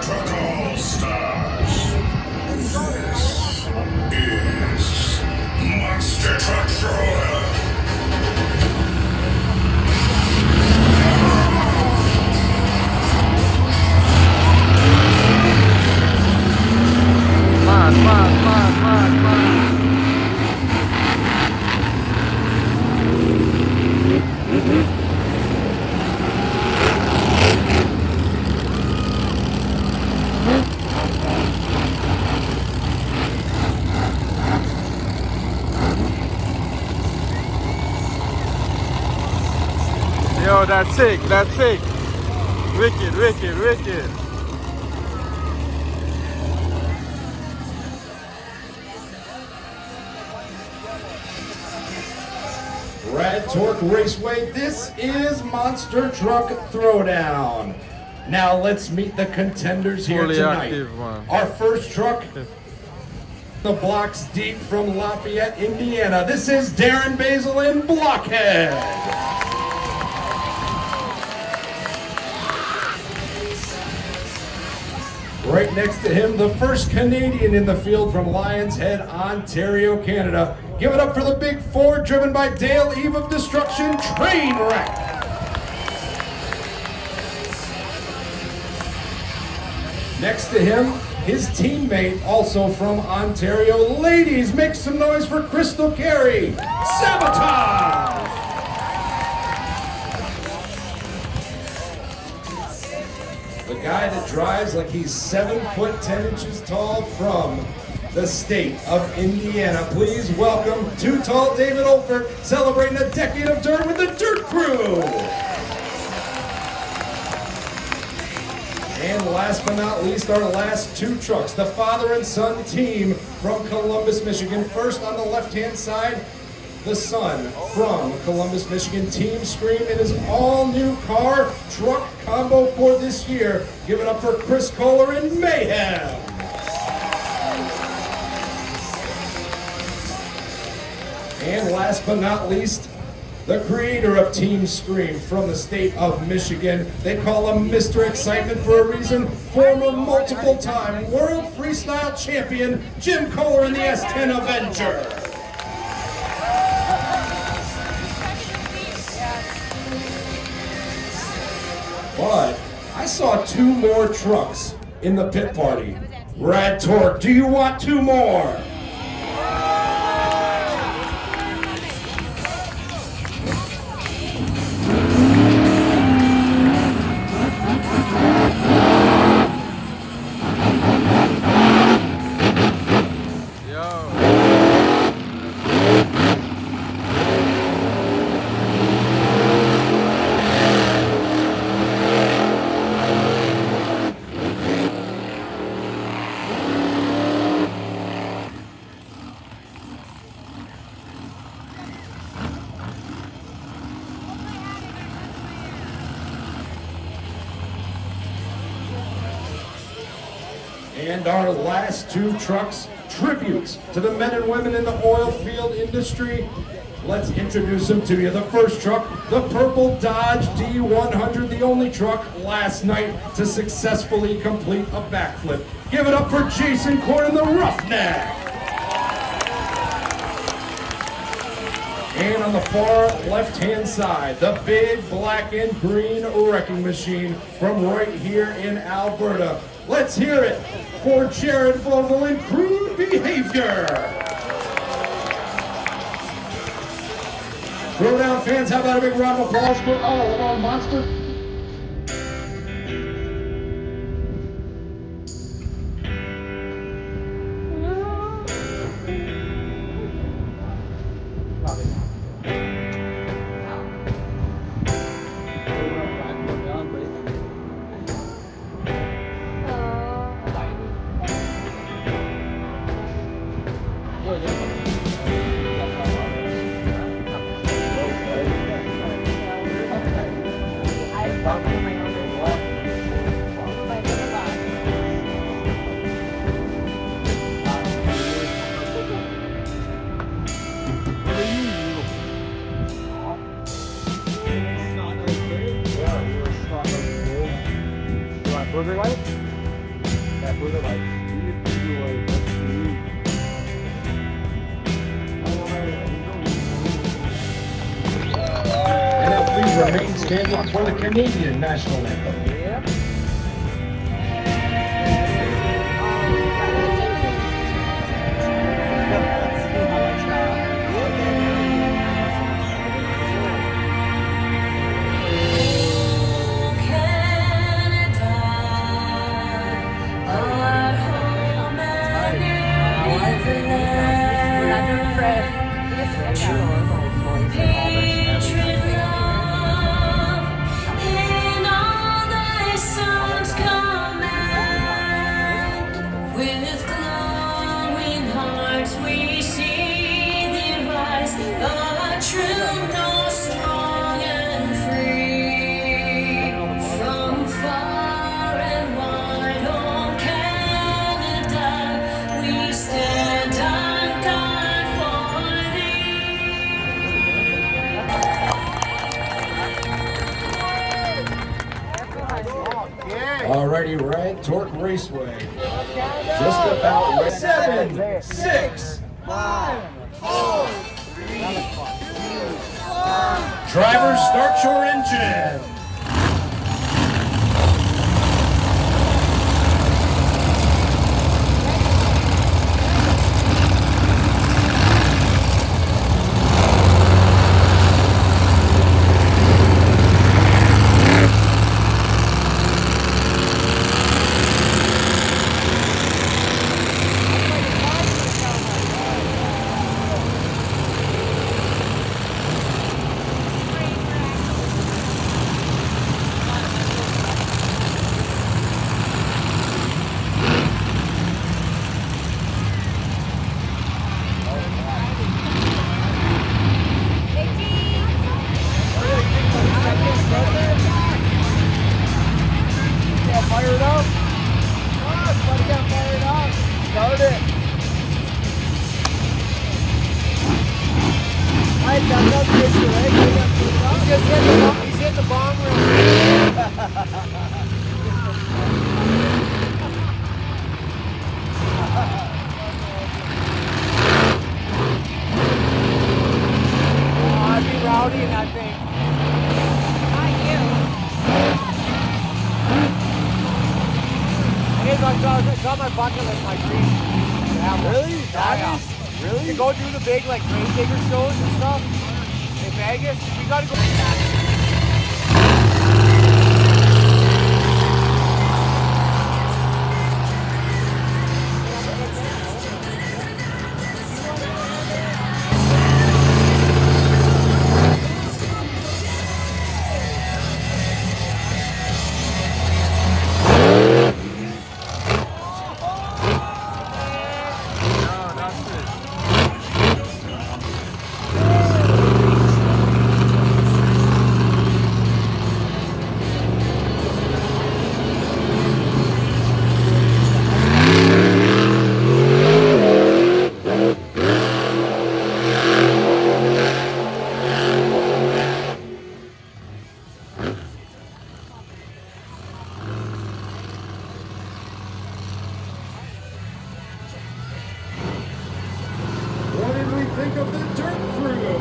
Truck All Stars. This is Monster Truck Throwdown. Yo, that's sick, that's sick. Wicked, wicked, wicked. Rad Torque Raceway, this is Monster Truck Throwdown. Now let's meet the contenders here Fully tonight. active one. Our first truck, the blocks deep from Lafayette, Indiana. This is Darren Basil in Blockhead. Right next to him, the first Canadian in the field from Lions Head, Ontario, Canada. Give it up for the Big Four, driven by Dale Eve of Destruction, Trainwreck. Next to him, his teammate, also from Ontario. Ladies, make some noise for Crystal Carey, Sabotage. The guy that drives like he's 7 foot 10 inches tall from the state of Indiana. Please welcome Too Tall David Olfert, celebrating a decade of dirt with the Dirt Crew. And last but not least, our last two trucks, the father and son team from Columbus, Michigan. First on the left-hand side, the son from Columbus, Michigan, Team Scream in his all-new car truck combo for this year. Give it up for Chris Kohler and Mayhem. And last but not least, the creator of Team Scream from the state of Michigan. They call him Mr. Excitement for a reason. Former multiple-time world freestyle champion, Jim Kohler in the S10 Avenger. But I saw two more trucks in the pit party. Rad Torque, do you want two more? And our last two trucks, tributes to the men and women in the oil field industry. Let's introduce them to you. The first truck, the purple Dodge D100, the only truck last night to successfully complete a backflip. Give it up for Jason Corn and the Roughneck. And on the far left-hand side, the big black and green wrecking machine from right here in Alberta. Let's hear it for Jared Vogel in Crude Behavior. Throwdown fans, how about a big round of applause for all of our monsters? Was it right? And now please remain standing for the Canadian national anthem. With glowing hearts we see thee rise, the true, no strong and free. From far and wide, oh Canada, we stand on guard for thee. Alrighty, Red Torque Raceway. Just about ready. 7, 6, 5, 4, 3, 2, 1. Drivers, start your engine. Fire it up. Come on, buddy, gotta fire it up. Start it. Alright, that's up this way. He's hitting the bong ring. Oh, I'd be rowdy in that thing. It's on my bucket list, my dream. Yeah, really? Yeah. Really? To go do the big like grave digger shows and stuff in Vegas. We gotta go. Think of the Dirt Crew.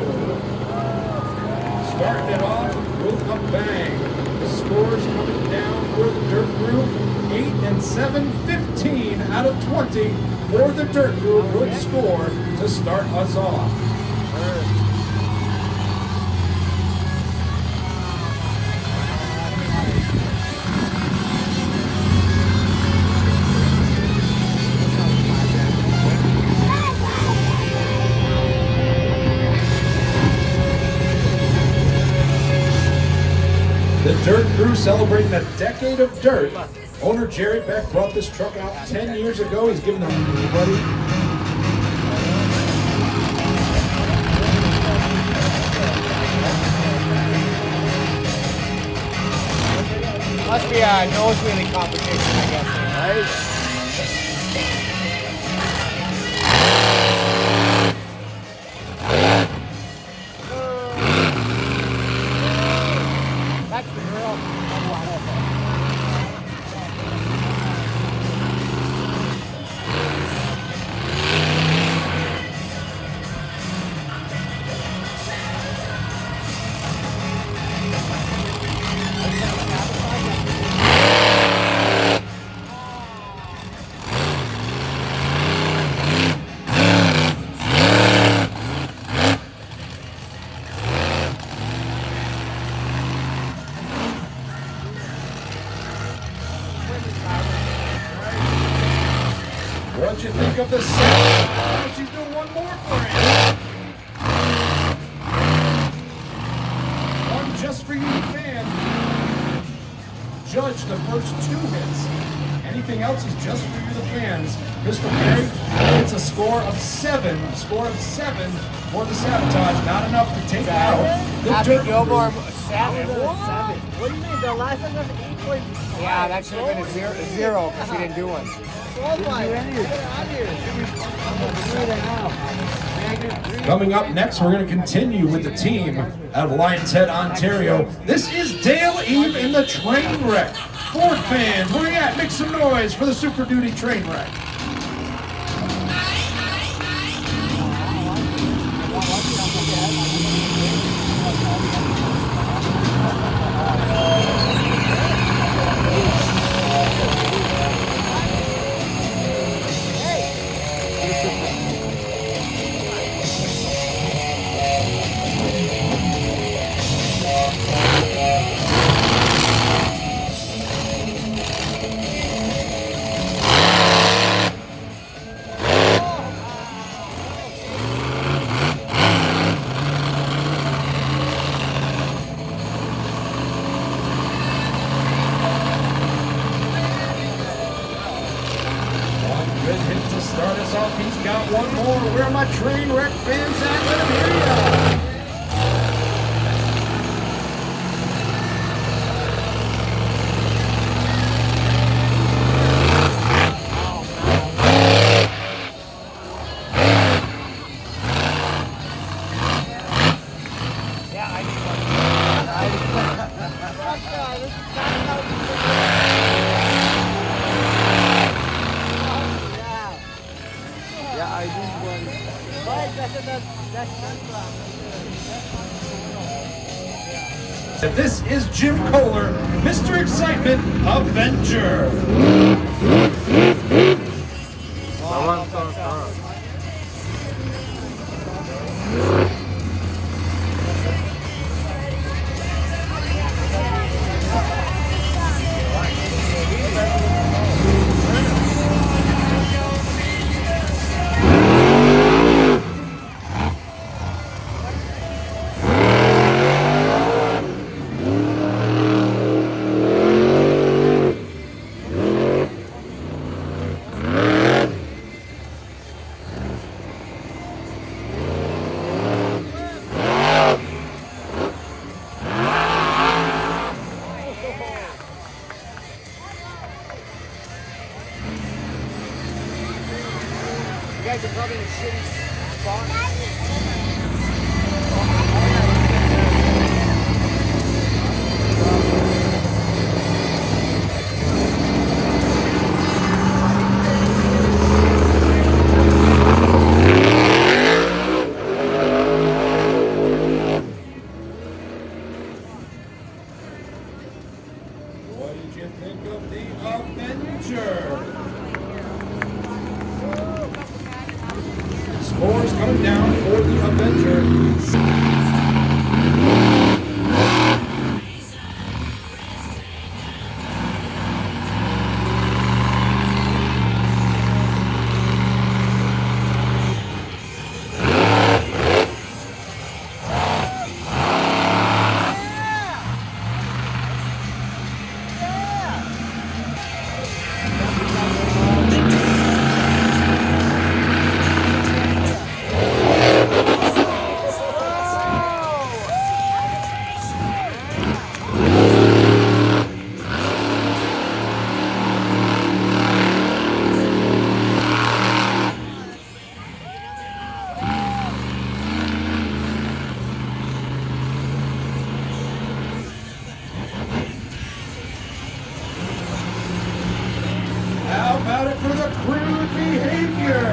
Starting it off with a bang. The scores coming down for the Dirt Crew. 8 and 7, 15 out of 20 for the Dirt Crew. Good score to start us off. The Dirt Crew celebrating a decade of dirt. Owner Jerry Beck brought this truck out 10 years ago. He's given them everybody. Must be a nose wheeling competition, I guess, right? That's the girl. you think of the set? Oh, she's doing one more for him. One just for you, fan. Judge the first 2 hits. Anything else is just for you, the fans. Mr. Perry gets a score of 7. A score of 7 for the Sabotage. Not enough to take out the Happy Dirt Gilmore, Crew. 7. What do you mean? The last time was 8.5. Yeah, that should have been a zero because he didn't do one. Coming up next, we're going to continue with the team out of Lions Head, Ontario. This is Dale Eve in the train wreck. Ford fans, where you at? Make some noise for the Super Duty train wreck. Good hit to start us off. He's got one more. Where are my train wreck fans at? Let them hear ya. Yeah, I need one. And this is Jim Kohler, Mr. Excitement Avenger. You guys are probably in a shitty spot. What did you think of the Avenger? Scores coming down for the Avenger. How about it for the crude behavior?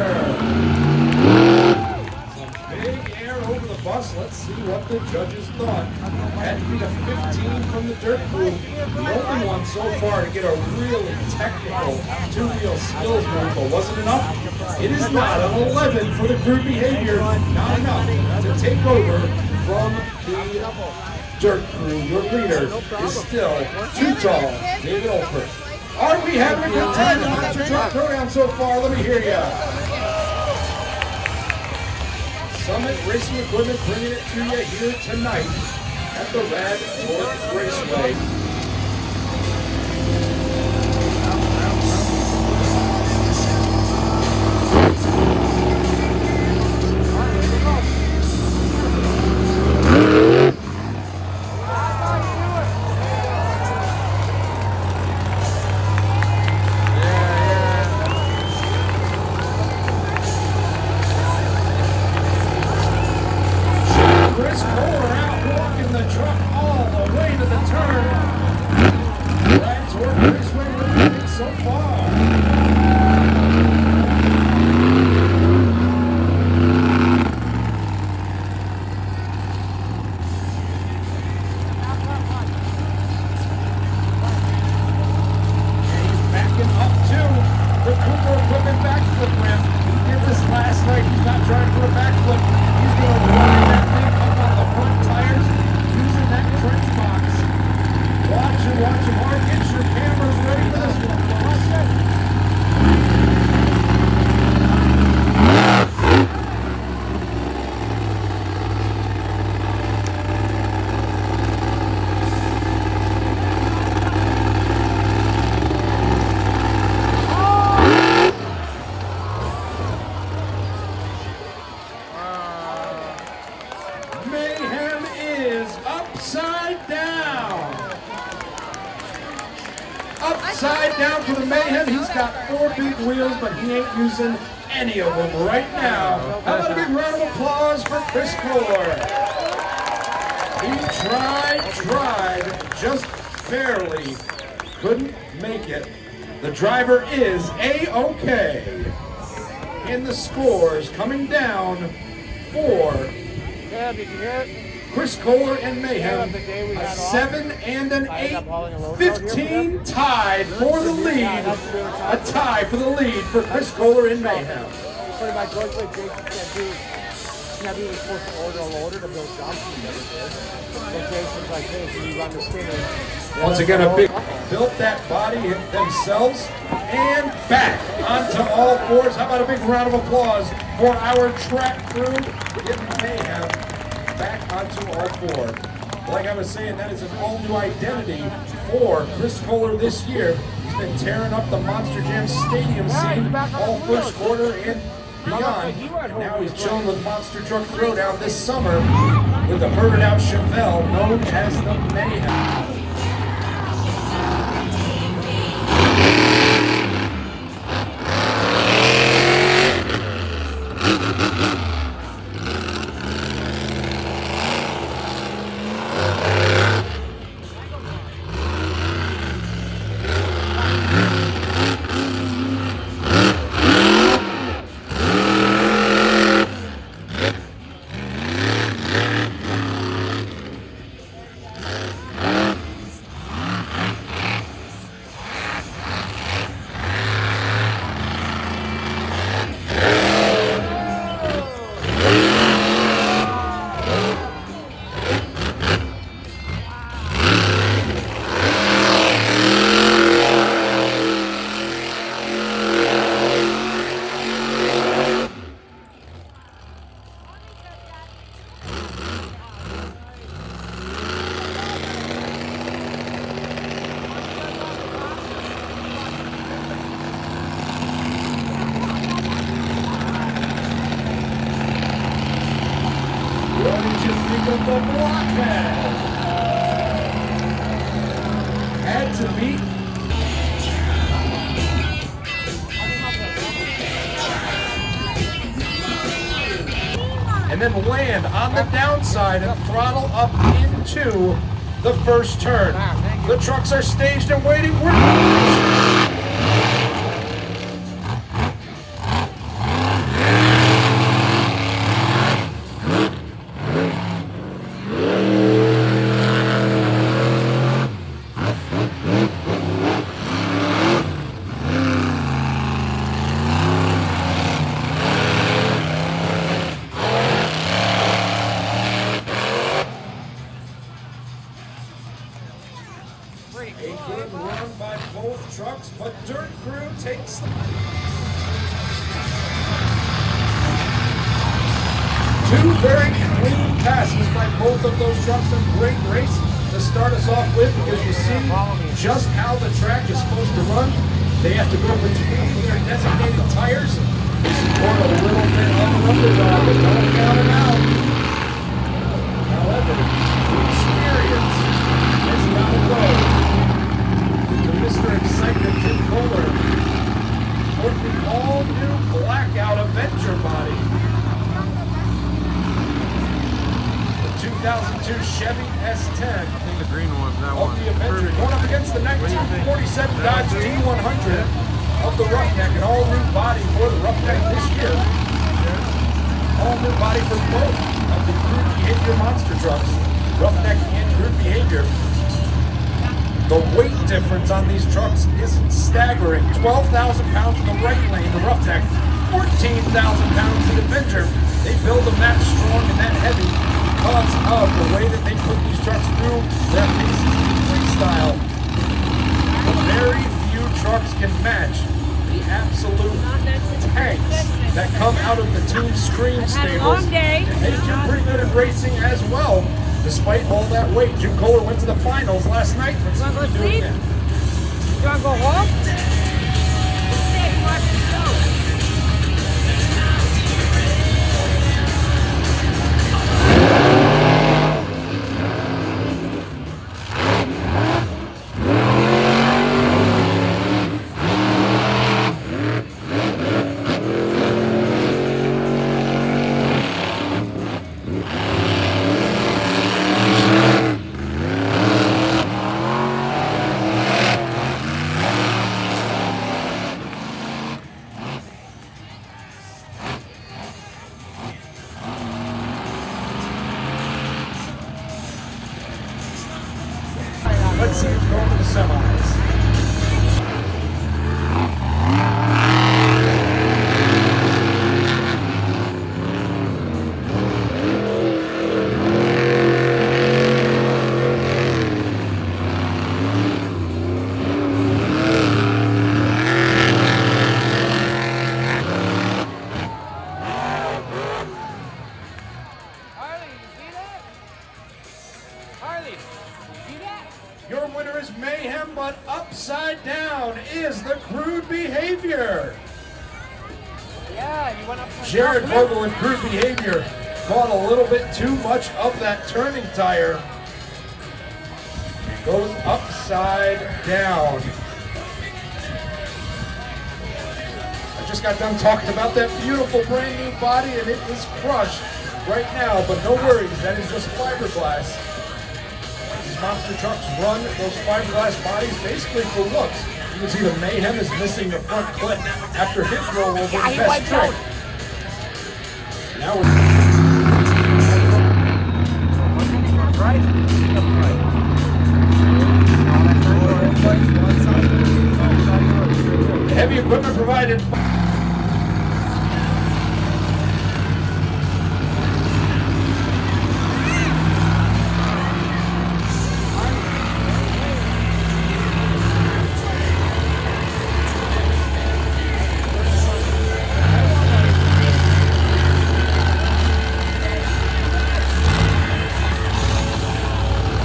Big air over the bus. Let's see what the judges thought. Had to be a 15 from the Dirt Crew. The only one so far to get a really technical two-wheel skills move, but was it enough? It is not. An 11 for the crude behavior. Not enough to take over from the Dirt Crew. Your leader is still too tall. David Olpert. Are we having a good time at Monster Truck Throwdown so far? Let me hear ya. Summit Racing Equipment bringing it to you here tonight at the Rad Torque Raceway. Chris Kohler out walking the truck all the way to the turn. Rad Torque Raceway winning so far. Backing up to the Cooper Equipment backflip ramp. He did this last night. He's not trying to do a backflip. He's going to ride that thing up on the front tires using that trench box. Watch him hard. Get your cameras ready for this one. Watch it. Mayhem is upside down. Upside down for the Mayhem. He's got 4 big wheels, but he ain't using any of them right now. How about a big round of applause for Chris Kohler? He tried, just barely couldn't make it. The driver is A-OK. In the scores coming down for Yeah, did you hear it? Chris Kohler and Mayhem, a 7 and an 8, 15 tied for the lead. A tie for the lead for Chris Kohler and Mayhem. Pretty much goes like Jake can't be supposed to order a loader to build jumps and everything. Locations like this, and you run the spinner. Once again, a big built that body themselves and back onto all fours. How about a big round of applause for our track crew getting Mayhem back onto all four. Like I was saying, that is an all-new identity for Chris Kohler this year. He's been tearing up the Monster Jam Stadium scene all first quarter and beyond. And now he's chilling with Monster Truck Throwdown this summer with the murdered out Chevelle known as the Mayhem. What did you think of the blockhead? Had to beat. And then land on the downside and throttle up into the first turn. The trucks are staged and waiting. A good run by both trucks, but Dirt Crew takes the... Two very clean passes by both of those trucks. A great race to start us off with, because you see just how the track is supposed to run. They have to go between their designated tires. Support a little bit of an underdog, but don't count him out. However, the experience has got to go to Mr. Excitement Jim Kohler with the all-new Blackout Avenger body. The 2002 Chevy S10 I think the green one's that of one. the Avenger, Perfect. going up against the 1947 Dodge D100 of the Roughneck, an all-new body for the Roughneck this year. All-new body for both of the Crude Behavior monster trucks, Roughneck and Crude Behavior. The weight difference on these trucks is staggering. 12,000 pounds in the right lane, the Roughneck, 14,000 pounds in the Avenger. They build them that strong and that heavy because of the way that they put these trucks through their paces freestyle. Very few trucks can match the absolute tanks that come out of the Team Scream stables. And they do pretty good at racing as well, despite all that weight. Jim Kohler went to the finals last night. Let's see what he's doing there. You wanna go home? Let's see it go to the semis. Harley, you see that? Harley, you see that? Your winner is Mayhem, but upside down is the Crude Behavior. Yeah, you went up to Jared Vogel and Crude Behavior caught a little bit too much of that turning tire. It goes upside down. I just got done talking about that beautiful brand new body, and it is crushed right now, but no worries, that is just fiberglass. These monster trucks run those fiberglass bodies basically for looks. You can see the Mayhem is missing the front clip after his rollover the best trick. Now we're heavy equipment provided.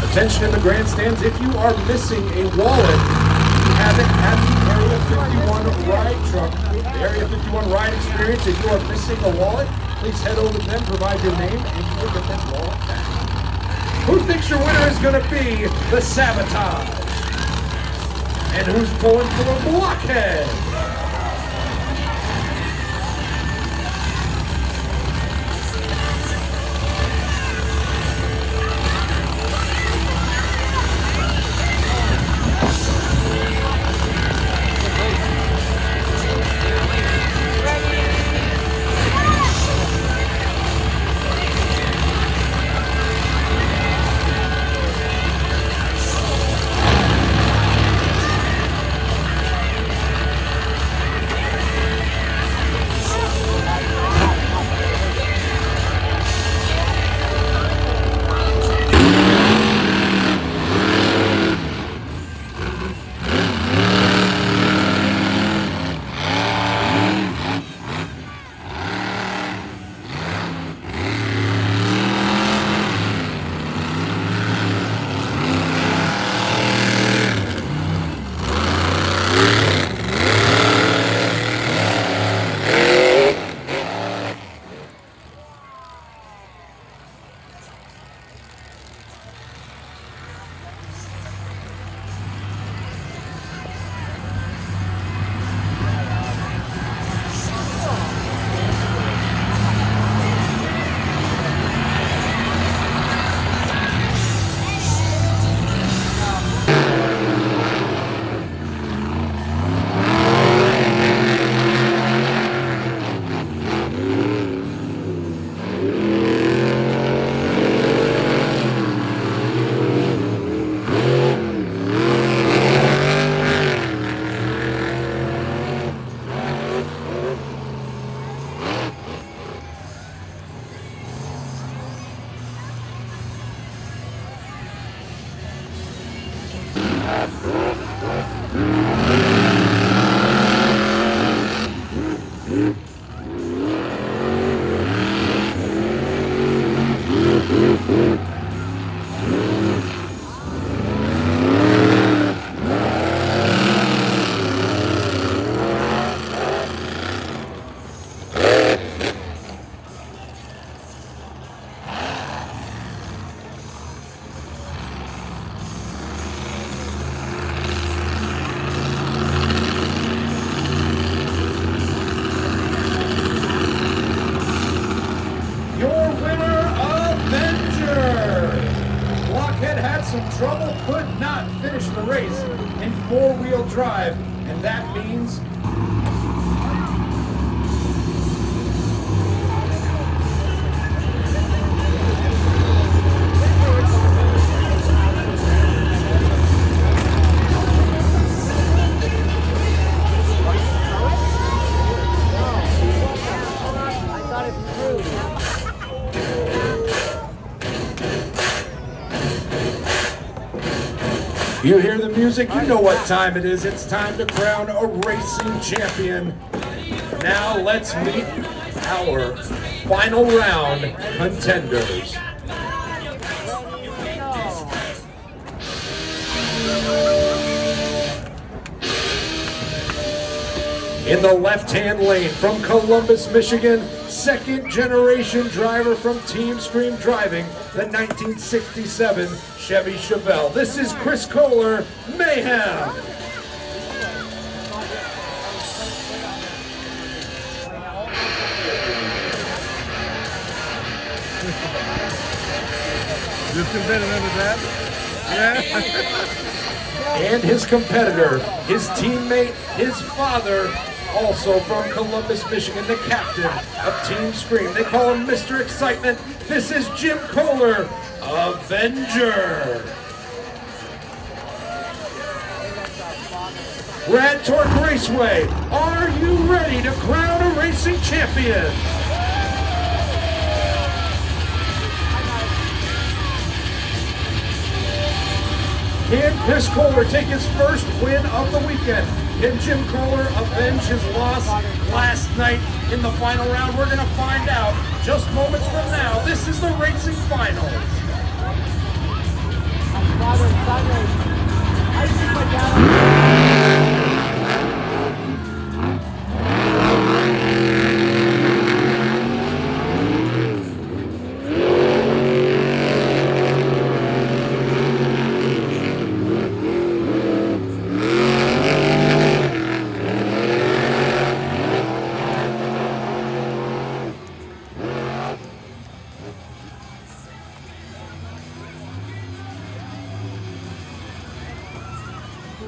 Attention in the grandstands, if you are missing a wallet, you have it at the Area 51 ride truck. The Area 51 ride experience, if you are missing a wallet, please head over to them, provide your name, and you will get that wallet back. Who thinks your winner is going to be the Sabotage? And who's pulling for the Blockhead? Your winner, Avenger! Blockhead had some trouble, could not finish the race in four-wheel drive, and that means I thought it through. you hear the music, you know what time it is. It's time to crown a racing champion. Now let's meet our final round contenders. In the left-hand lane from Columbus, Michigan, second-generation driver from Team Scream Driving, the 1967 Chevy Chevelle. This is Chris Kohler, Mayhem. Just competitor to that? Yeah. And his competitor, his teammate, his father, also from Columbus, Michigan, the captain of Team Scream. They call him Mr. Excitement. This is Jim Kohler, Avenger. Rad Torque Raceway, are you ready to crown a racing champion? Can Chris Kohler take his first win of the weekend? Can Jim Kohler avenge his loss last night in the final round? We're going to find out just moments from now. This is the racing finals. Father and son race. I see my dad.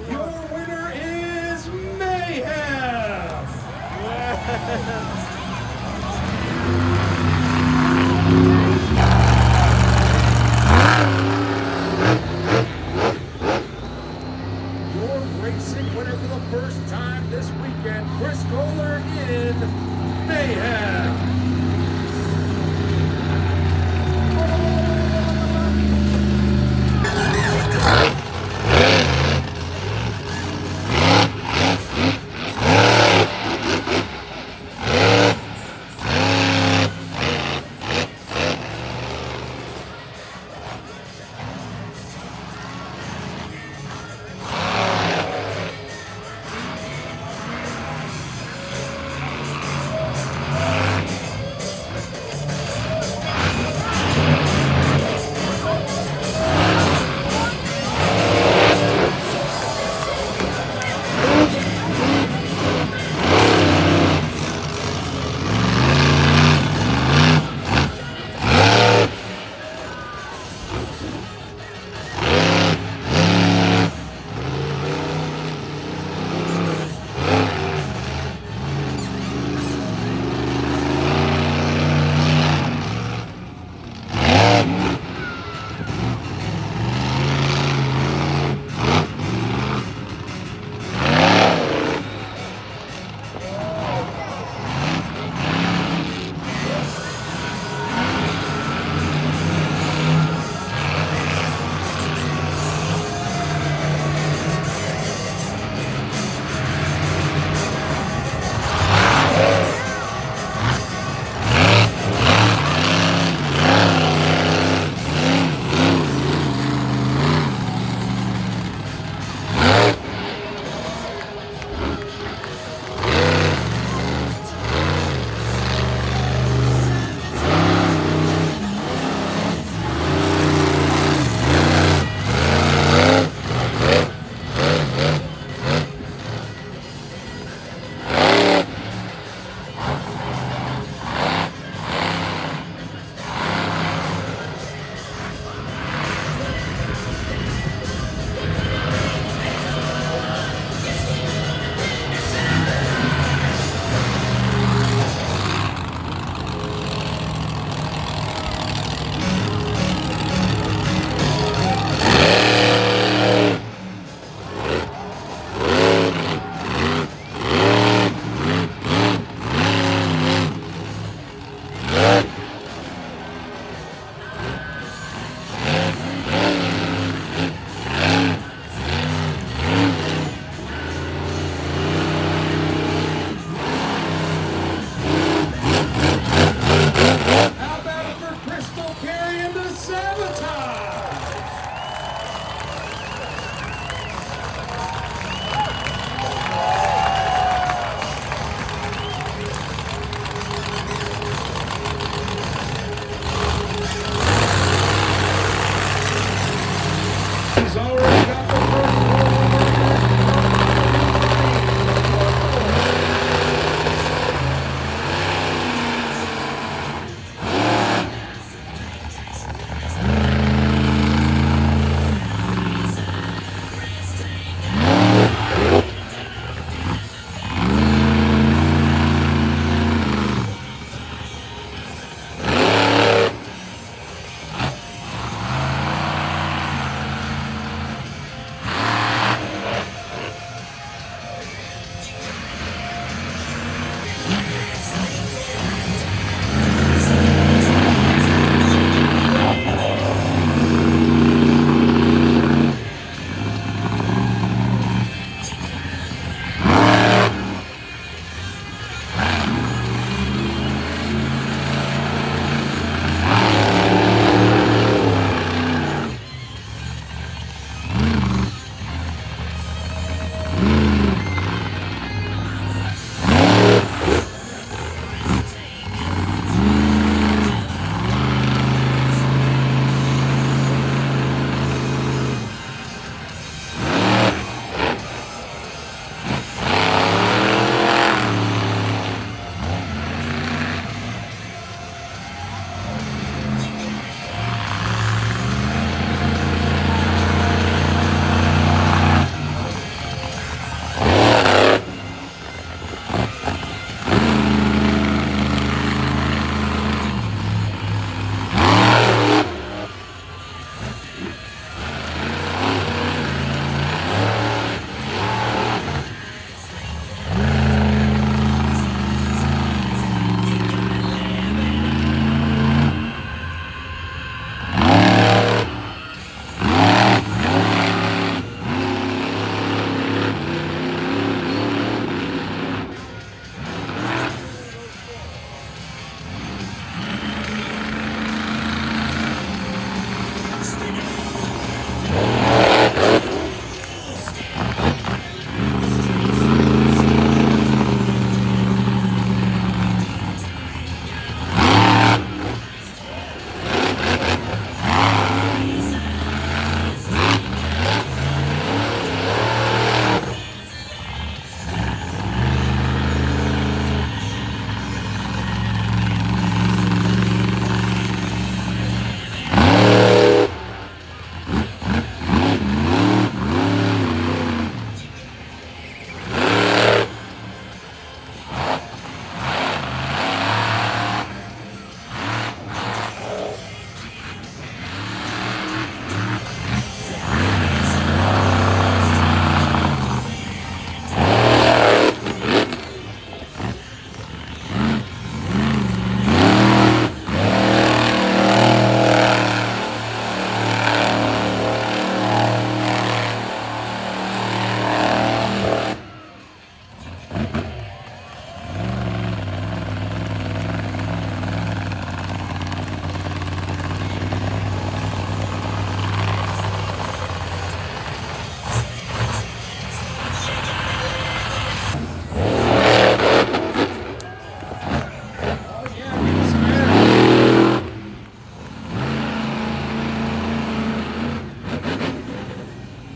Your winner is Mayhem. Your racing winner for the first time this weekend, Chris Kohler in Mayhem. already got the first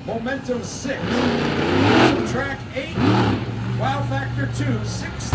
Momentum 6, Track 8, Wow Factor 2, 6.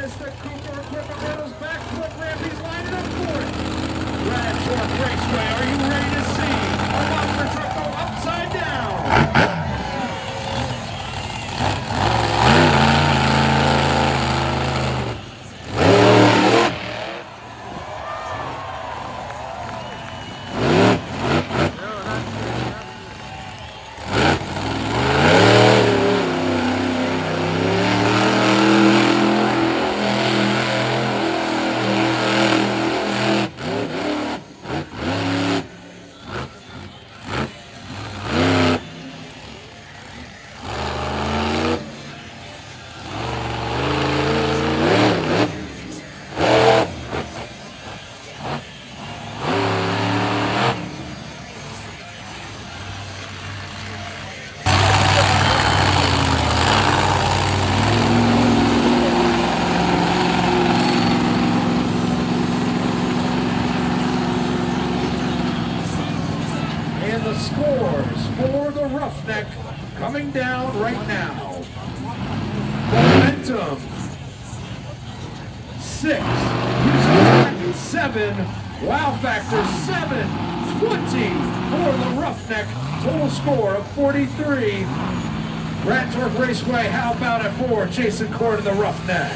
is the Cooper Equipment Rentals backflip ramp. He's lining up for it. Rad Torque Raceway, are you ready to see a monster truck go upside down? And the scores for the Roughneck coming down right now. Momentum 6, 7, Wow Factor 7, 20 for the Roughneck. Total score of 43. Rad Torque Raceway, how about it for Jason Cord of the Roughneck?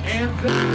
And